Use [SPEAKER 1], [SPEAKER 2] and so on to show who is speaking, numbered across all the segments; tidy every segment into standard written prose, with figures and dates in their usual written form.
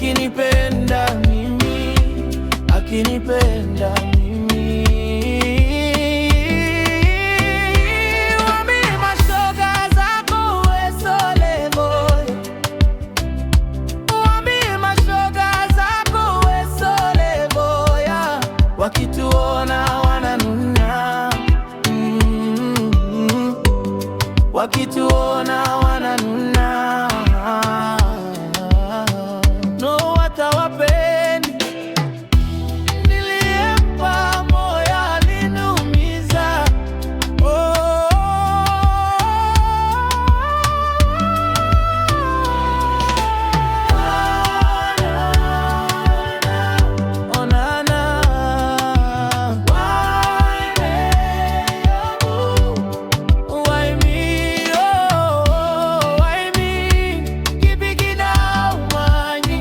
[SPEAKER 1] akinipenda mimi, akinipenda mimi. Waambie mashoga zako we sole boy, waambie mashoga zako we sole boy, wakituona wananuna, wakituona wananuna. No, hatawapendi. Nilimpa moyo aliniumiza. Oh, oh, nana. Why me? Oh, why me? Keep it down, money.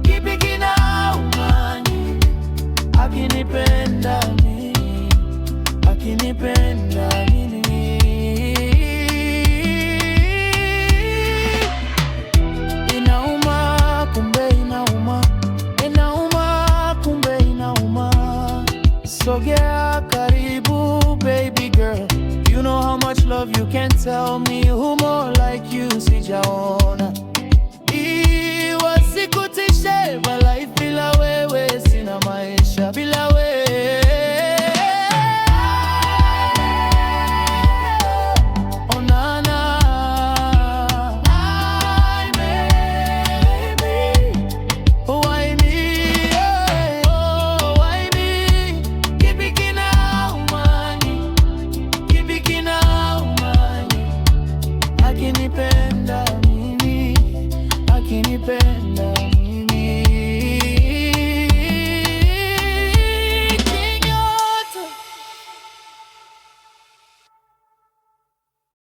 [SPEAKER 1] Keep it down, money. Akinipenda mimi, akinipenda mimi. Inauma, kumbe inauma. Inauma, kumbe inauma. Sogea karibu, baby girl. You know how much love you can tell me. Who more like you sijaona. Wasikutishe, but life bila wewe sina maisha bila wewe. Oh, nana. Why baby? Why me? Oh, why me? Keep it now, money. Keep it now, money. Akinipenda mimi, akinipenda